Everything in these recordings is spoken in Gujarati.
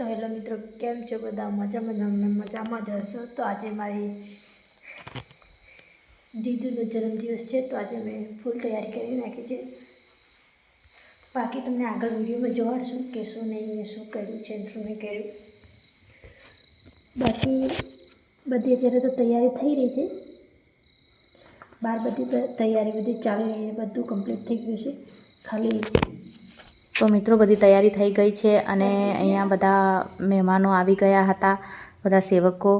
તો હેલો મિત્રો, કેમ છો બધા? મજામાં જ હશો. તો આજે મારી દીદીનો જન્મદિવસ છે, તો આજે મેં ફૂલ તૈયારી કરી નાખી છે. બાકી તમને આગળ વિડીયોમાં જોવાડશું કે શું નહીં, મેં શું કર્યું છે, શું નહીં કર્યું. બાકી બધી અત્યારે તો તૈયારી થઈ રહી છે, બહાર બધી તૈયારી બધી ચાલી રહી છે, બધું કમ્પ્લીટ થઈ ગયું છે. ખાલી તો મિત્રો બધી તૈયારી થઈ ગઈ છે અને અહીંયા બધા મહેમાનો આવી ગયા હતા, બધા સેવકો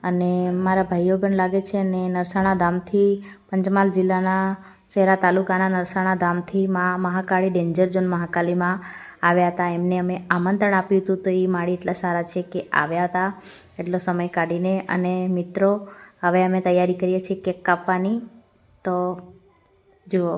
અને મારા ભાઈઓ પણ લાગે છે. અને નરસાણા ધામથી, પંચમહાલ જિલ્લાના શહેરા તાલુકાના નરસાણા ધામથી માં મહાકાળી ડેન્જર ઝોન મહાકાલીમાં આવ્યા હતા. એમને અમે આમંત્રણ આપ્યું હતું, તો એ માળી એટલા સારા છે કે આવ્યા હતા એટલો સમય કાઢીને. અને મિત્રો હવે અમે તૈયારી કરીએ છીએ કેક કાપવાની, તો જુઓ.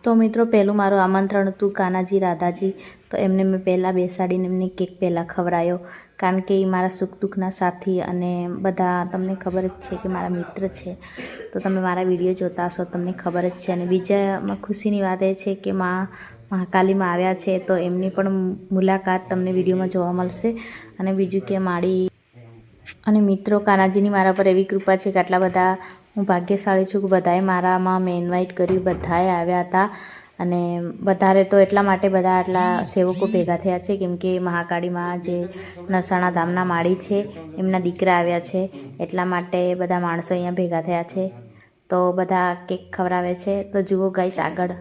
તો મિત્રો પહેલું મારું આમંત્રણ હતું કાનાજી રાધાજી, તો એમને મેં પહેલાં બેસાડીને એમને કેક પહેલાં ખવડાવ્યો, કારણ કે એ મારા સુખ દુઃખના સાથી અને બધા તમને ખબર જ છે કે મારા મિત્ર છે. તો તમે મારા વિડીયો જોતા હશો, તમને ખબર જ છે. અને બીજામાં ખુશીની વાત એ છે કે મહાકાલીમાં આવ્યા છે, તો એમની પણ મુલાકાત તમને વિડીયોમાં જોવા મળશે. અને બીજું કે માળી અને મિત્રો કાનાજીની મારા પર એવી કૃપા છે કે આટલા બધા હું ભાગ્યશાળી છું કે બધાએ મારામાં મેં ઇન્વાઇટ કર્યું, બધાએ આવ્યા હતા. અને વધારે તો એટલા માટે બધા આટલા સેવકો ભેગા થયા છે કેમ કે મહાકાળીમાં જે નરસાણા ધામના માળી છે, એમના દીકરા આવ્યા છે, એટલા માટે બધા માણસો અહીંયા ભેગા થયા છે. તો બધા કેક ખવડાવે છે, તો જુઓ ગાઈસ આગળ.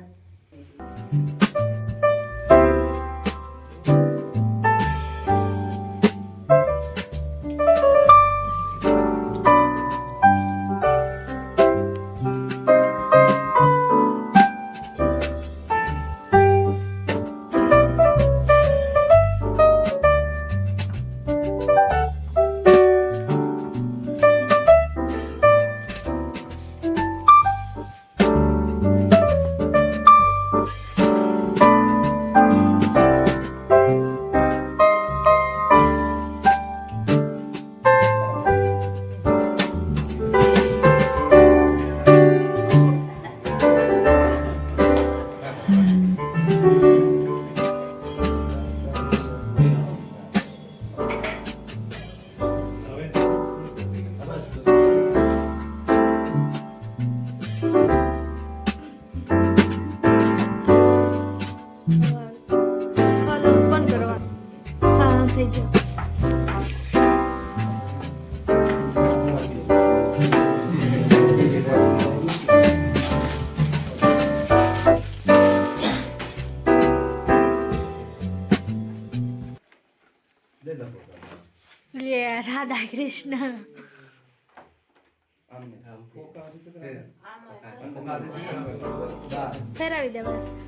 રાધા કૃષ્ણ. ફેરવી દે બસ.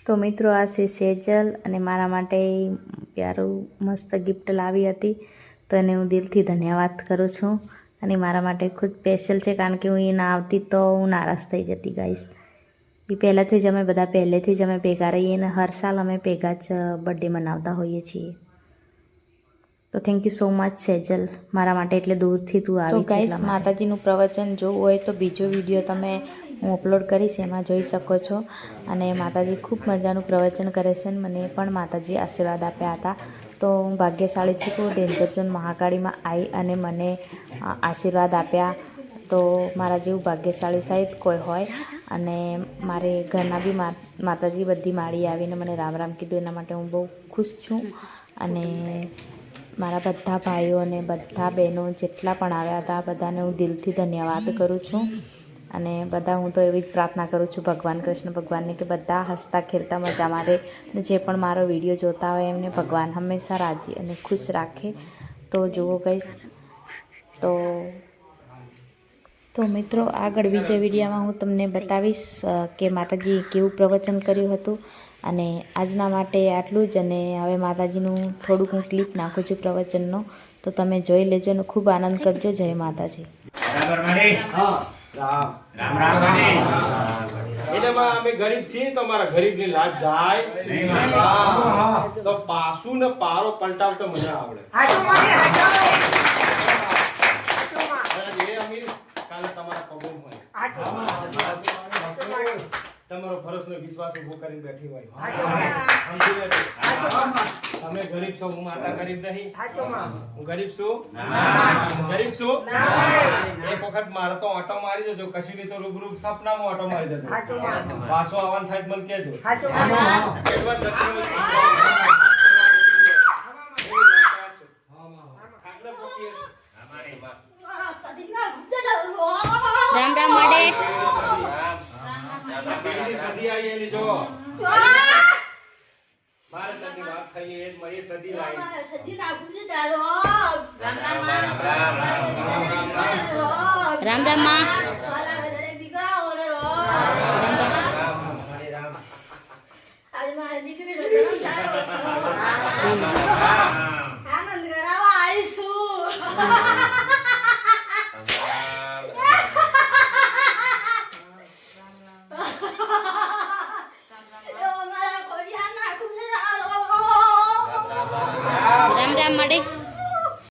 તો મિત્રો આ છે સેજલ, અને મારા માટે પ્યારું મસ્ત ગિફ્ટ લાવી હતી, તો એને હું દિલથી ધન્યવાદ કરું છું. અને મારા માટે ખુદ સ્પેશિયલ છે, કારણ કે હું એ ના આવતી તો હું નારાજ થઈ જતી ગાઈસ. એ પહેલાંથી જ અમે બધા પહેલેથી જ અમે ભેગા રહીએ અને હર સાલ અમે ભેગા જ બર્થડે મનાવતા હોઈએ છીએ. તો thank you so much Sejal, મારા માટે એટલે દૂરથી તું આવી. તો ગાઈસ, માતાજીનું પ્રવચન જોવું હોય તો બીજો વિડીયો તમે હું અપલોડ કરીશ, એમાં જોઈ શકો છો. અને માતાજી ખૂબ મજાનું પ્રવચન કરે છે. મને પણ માતાજી આશીર્વાદ આપ્યા હતા. તો હું ભાગ્યશાળી છું કે ડેન્જર ઝોન મહાકાળીમાં આવી અને મને આશીર્વાદ આપ્યા. તો મારા જેવું ભાગ્યશાળી શાયદ કોઈ હોય. અને મારે ઘરના બી માતાજી બધી માળી આવીને મને રામ રામ કીધું, એના માટે હું બહુ ખુશ છું. અને મારા બધા ભાઈઓ અને બધા બહેનો જેટલા પણ આવ્યા હતા બધાને હું દિલથી ધન્યવાદ કરું છું. અને બધા હું તો એવી જ પ્રાર્થના કરું છું ભગવાન કૃષ્ણ ભગવાનને કે બધા હસતા ખેલતા મજામાં રહે. અને જે પણ મારો વિડીયો જોતા હોય એમને ભગવાન હંમેશા રાજી અને ખુશ રાખે. તો જુઓ ગઈશ. તો મિત્રો, આગળ બીજા વિડીયોમાં હું તમને બતાવીશ કે માતાજીએ કેવું પ્રવચન કર્યું હતું. અને આજના માટે આટલું જ. અને હવે માતાજીનું થોડુંક હું ક્લિપ નાખું છું પ્રવચનનો, તો તમે જોઈ લેજો અને ખૂબ આનંદ કરજો. જય માતાજી. રામ રામ. એટલે અમે ગરીબ છીએ તો અમારા ગરીબની લાજ જાય નહીં. તો પાસું ને પારો પલટાવતો મને આવડે. એ અમીર કાલે તમારા પગો હોય, તમારો ભરોસો વિશ્વાસ ઉભો કરીને બેઠી હોય. તમે ગરીબ છો, હું માતા ગરીબ નહીં. હું ગરીબ છું, ગરીબ છું. એક વખત મારે તો ઓટો મારી દેજો, કશું બી તો રૂબરૂ સપનામાં ઓટો મારી દેજો. પાછો આવવાનું થાય મને કહેજો. રામ રામ મળે. સદી આવી એની જો મારે સદી વાત થઈ એ મારી સદી લાવી. સદી નાખું છે તારો. રામ રામ રામ રામ માં. આજે મારી દીકરીનો જન્મ થયો છે.